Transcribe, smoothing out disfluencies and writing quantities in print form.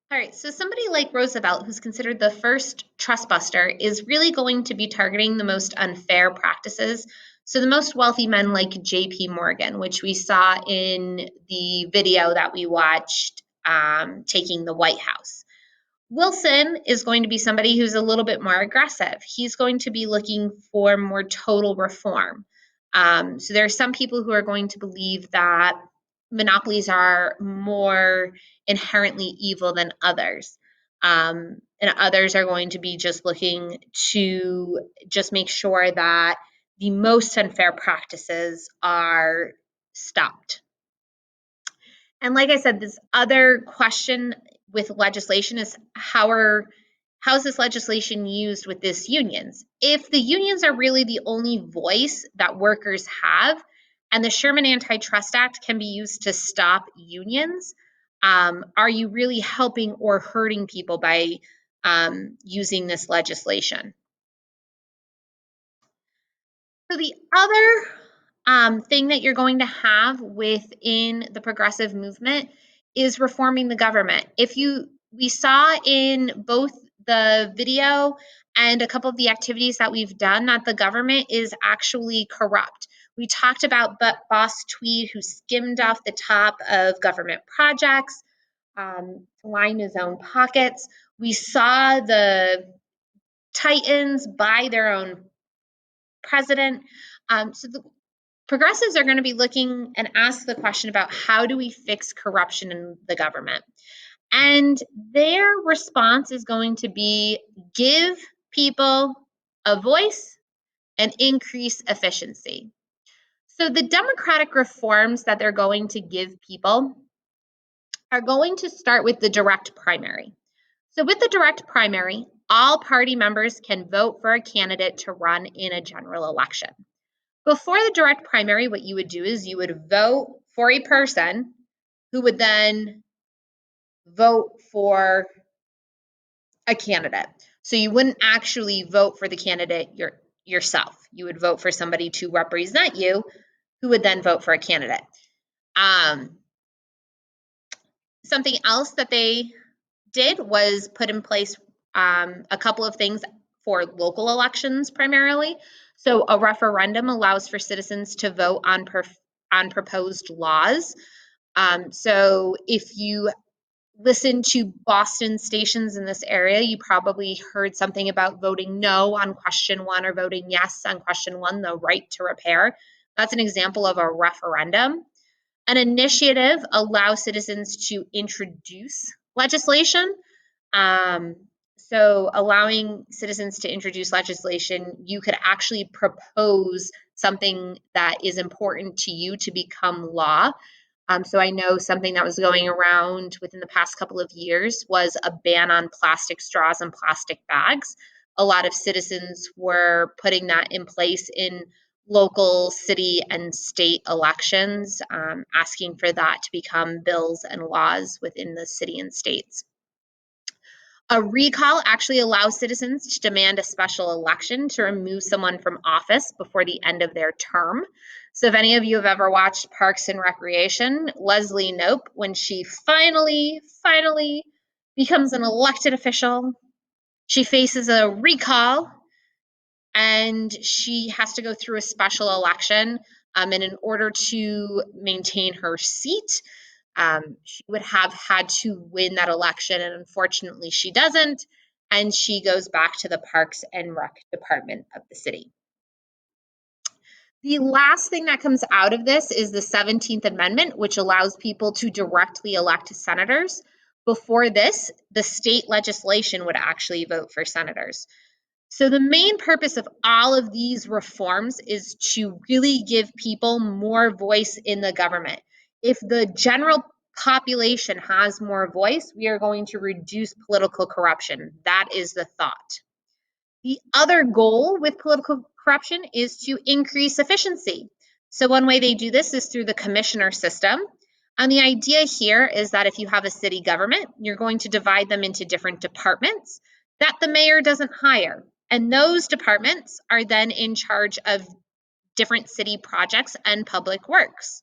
All right, so somebody like Roosevelt, who's considered the first trust buster, is really going to be targeting the most unfair practices. So the most wealthy men like JP Morgan, which we saw in the video that we watched taking the White House. Wilson is going to be somebody who's a little bit more aggressive. He's going to be looking for more total reform. So there are some people who are going to believe that monopolies are more inherently evil than others. And others are going to be just looking to just make sure that the most unfair practices are stopped. And like I said, this other question with legislation is how's this legislation used with this unions? If the unions are really the only voice that workers have, and the Sherman Antitrust Act can be used to stop unions, are you really helping or hurting people by using this legislation? So the other thing that you're going to have within the progressive movement is reforming the government. We saw in both the video and a couple of the activities that we've done that the government is actually corrupt. We talked about Boss Tweed, who skimmed off the top of government projects to line his own pockets. We saw the Titans buy their own president. So the progressives are going to be looking and ask the question about how do we fix corruption in the government? And their response is going to be give people a voice and increase efficiency. So the democratic reforms that they're going to give people are going to start with the direct primary. So with the direct primary, all party members can vote for a candidate to run in a general election. Before the direct primary, what you would do is you would vote for a person who would then vote for a candidate. So you wouldn't actually vote for the candidate yourself. You would vote for somebody to represent you who would then vote for a candidate. Something else that they did was put in place a couple of things for local elections primarily. So a referendum allows for citizens to vote on proposed laws. So if you listen to Boston stations in this area, you probably heard something about voting no on question one or voting yes on question one, the right to repair. That's an example of a referendum. An initiative allows citizens to introduce legislation. Um, so allowing citizens to introduce legislation, you could actually propose something that is important to you to become law. So I know something that was going around within the past couple of years was a ban on plastic straws and plastic bags. A lot of citizens were putting that in place in local, city, and state elections, asking for that to become bills and laws within the city and states. A recall actually allows citizens to demand a special election to remove someone from office before the end of their term. So if any of you have ever watched Parks and Recreation, Leslie Knope, when she finally becomes an elected official, she faces a recall and she has to go through a special election. And in order to maintain her seat, she would have had to win that election, and unfortunately she doesn't, and she goes back to the Parks and Rec department of the city. The last thing that comes out of this is the 17th Amendment, which allows people to directly elect senators. Before this, the state legislation would actually vote for senators. So the main purpose of all of these reforms is to really give people more voice in the government. If the general population has more voice, we are going to reduce political corruption. That is the thought. The other goal with political corruption is to increase efficiency. So one way they do this is through the commissioner system. And the idea here is that if you have a city government, you're going to divide them into different departments that the mayor doesn't hire. And those departments are then in charge of different city projects and public works.